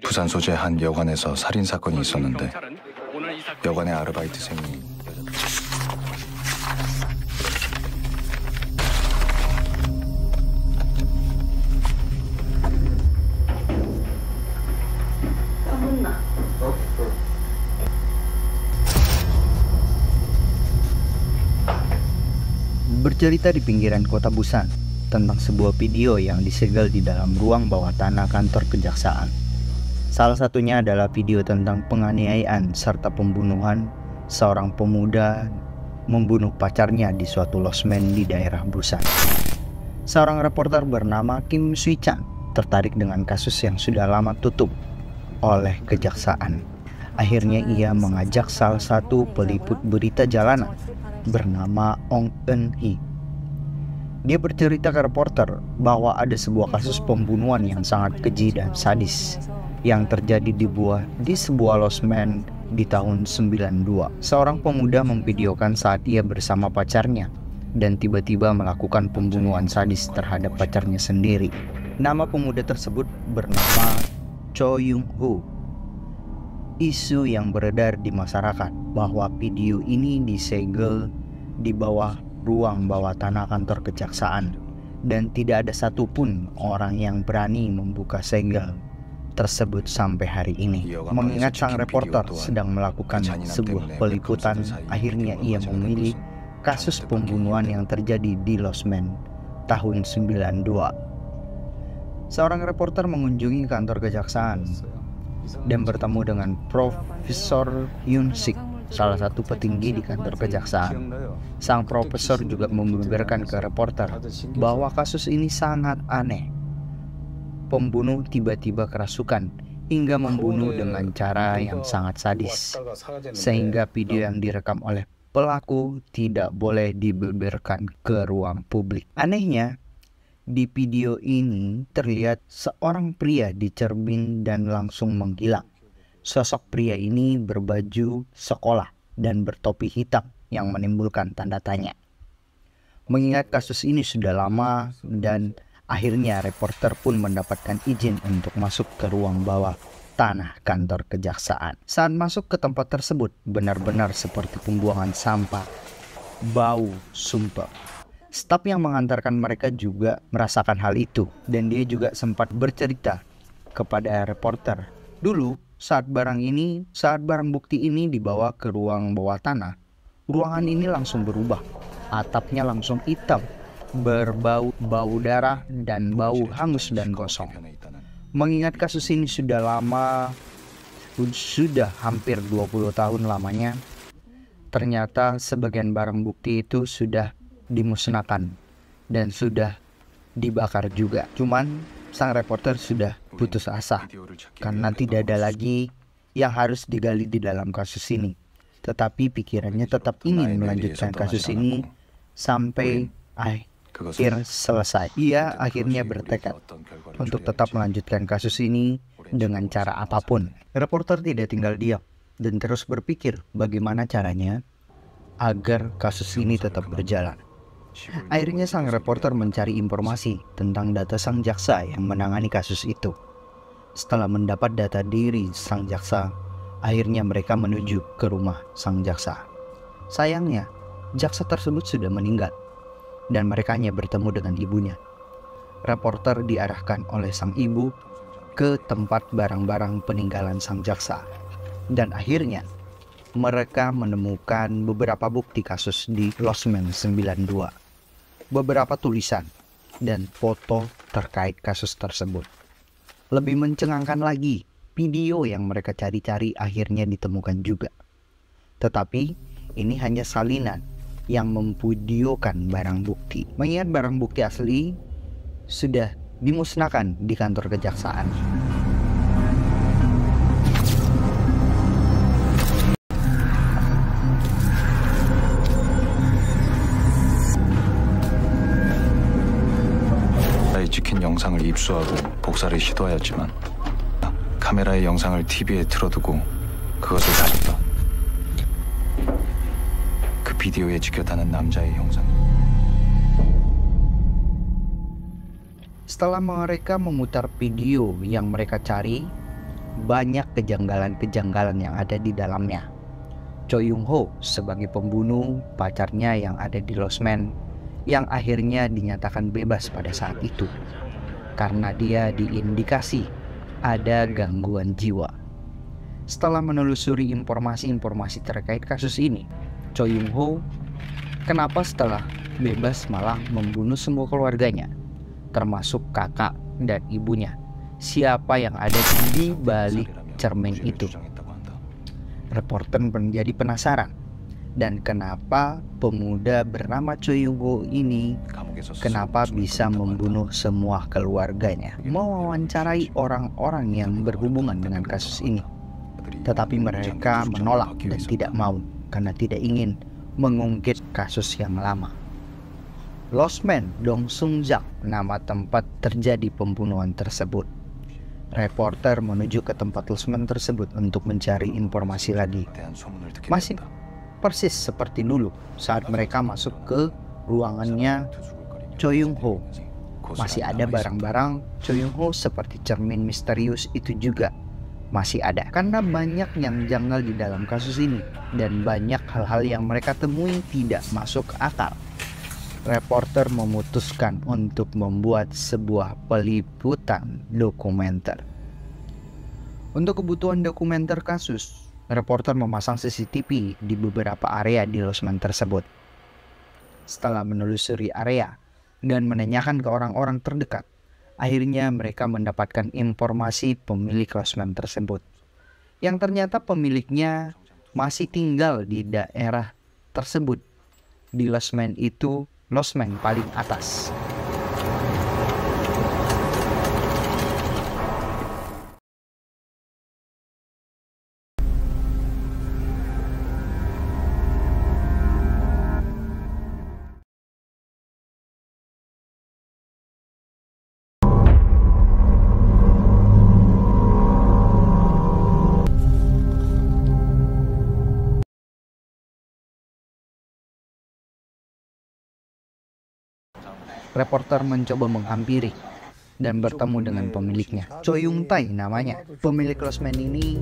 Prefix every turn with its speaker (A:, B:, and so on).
A: 부산 소재 한 여관에서 살인 사건이 있었는데 여관의 아르바이트생이
B: Bercerita di pinggiran kota Busan tentang sebuah video yang disegel di dalam ruang bawah tanah kantor kejaksaan. Salah satunya adalah video tentang penganiayaan serta pembunuhan seorang pemuda membunuh pacarnya di suatu losmen di daerah Busan. Seorang reporter bernama Kim Sui-chan tertarik dengan kasus yang sudah lama tutup oleh kejaksaan. Akhirnya ia mengajak salah satu peliput berita jalanan bernama Ong Eun-hee. Dia bercerita ke reporter bahwa ada sebuah kasus pembunuhan yang sangat keji dan sadis yang terjadi di sebuah losmen di tahun 92. Seorang pemuda memvideokan saat ia bersama pacarnya dan tiba-tiba melakukan pembunuhan sadis terhadap pacarnya sendiri. Nama pemuda tersebut bernama Cho Young-ho. Isu yang beredar di masyarakat bahwa video ini disegel di bawah ruang bawah tanah kantor kejaksaan dan tidak ada satupun orang yang berani membuka segel tersebut sampai hari ini. Mengingat sang reporter sedang melakukan sebuah peliputan, akhirnya ia memilih kasus pembunuhan yang terjadi di losmen tahun 92. Seorang reporter mengunjungi kantor kejaksaan dan bertemu dengan Profesor Yoon-sik, salah satu petinggi di kantor kejaksaan. Sang profesor juga membeberkan ke reporter bahwa kasus ini sangat aneh. Pembunuh tiba-tiba kerasukan hingga membunuh dengan cara yang sangat sadis, sehingga video yang direkam oleh pelaku tidak boleh dibeberkan ke ruang publik. Anehnya, di video ini terlihat seorang pria di cermin dan langsung menghilang. Sosok pria ini berbaju sekolah dan bertopi hitam yang menimbulkan tanda tanya. Mengingat kasus ini sudah lama dan akhirnya reporter pun mendapatkan izin untuk masuk ke ruang bawah tanah kantor kejaksaan. Saat masuk ke tempat tersebut benar-benar seperti pembuangan sampah, bau sumpah. Staf yang mengantarkan mereka juga merasakan hal itu dan dia juga sempat bercerita kepada reporter. Dulu saat barang bukti ini dibawa ke ruang bawah tanah, ruangan ini langsung berubah. Atapnya langsung hitam, berbau darah dan bau hangus dan gosong. Mengingat kasus ini sudah lama, sudah hampir 20 tahun lamanya, ternyata sebagian barang bukti itu sudah dimusnahkan dan sudah dibakar juga. Cuman sang reporter sudah putus asa karena tidak ada lagi yang harus digali di dalam kasus ini. Tetapi pikirannya tetap ingin melanjutkan kasus ini sampai akhir selesai. Ia akhirnya bertekad untuk tetap melanjutkan kasus ini dengan cara apapun. Reporter tidak tinggal diam dan terus berpikir bagaimana caranya agar kasus ini tetap berjalan. Akhirnya sang reporter mencari informasi tentang data sang jaksa yang menangani kasus itu. Setelah mendapat data diri sang jaksa, akhirnya mereka menuju ke rumah sang jaksa. Sayangnya, jaksa tersebut sudah meninggal dan mereka hanya bertemu dengan ibunya. Reporter diarahkan oleh sang ibu ke tempat barang-barang peninggalan sang jaksa. Dan akhirnya mereka menemukan beberapa bukti kasus di losmen 92. Beberapa tulisan dan foto terkait kasus tersebut. Lebih mencengangkan lagi, video yang mereka cari-cari akhirnya ditemukan juga. Tetapi ini hanya salinan yang memvideokan barang bukti. Mengingat barang bukti asli sudah dimusnahkan di kantor kejaksaan.
A: 찍힌 영상을 입수하고 복사를 시도하였지만 카메라의 영상을 TV에 틀어두고 그것을 가졌다. 그 비디오에 찍혔다는 남자의 형상.
B: Setelah mereka memutar video yang mereka cari, banyak kejanggalan-kejanggalan yang ada di dalamnya. Choi Yung Ho sebagai pembunuh pacarnya yang ada di losmen, yang akhirnya dinyatakan bebas pada saat itu karena dia diindikasi ada gangguan jiwa. Setelah menelusuri informasi-informasi terkait kasus ini, Choi Yung Ho kenapa setelah bebas malah membunuh semua keluarganya, termasuk kakak dan ibunya? Siapa yang ada di balik cermin itu? Reporter menjadi penasaran. Dan kenapa pemuda bernama Choi Yung Ho ini kenapa bisa membunuh semua keluarganya? Mewawancarai orang-orang yang berhubungan dengan kasus ini, tetapi mereka menolak dan tidak mau karena tidak ingin mengungkit kasus yang lama. Losmen Dong Sung Jak, nama tempat terjadi pembunuhan tersebut. Reporter menuju ke tempat losmen tersebut untuk mencari informasi lagi. Masih persis seperti dulu saat mereka masuk ke ruangannya Choi Yung Ho. Masih ada barang-barang Choi Yung Ho seperti cermin misterius itu juga masih ada. Karena banyak yang janggal di dalam kasus ini dan banyak hal-hal yang mereka temui tidak masuk akal, reporter memutuskan untuk membuat sebuah peliputan dokumenter. Untuk kebutuhan dokumenter kasus, reporter memasang CCTV di beberapa area di losmen tersebut. Setelah menelusuri area dan menanyakan ke orang-orang terdekat, akhirnya mereka mendapatkan informasi pemilik losmen tersebut, yang ternyata pemiliknya masih tinggal di daerah tersebut. Di losmen itu, losmen paling atas. Reporter mencoba menghampiri dan bertemu dengan pemiliknya. Choi Yung Tai namanya. Pemilik losmen ini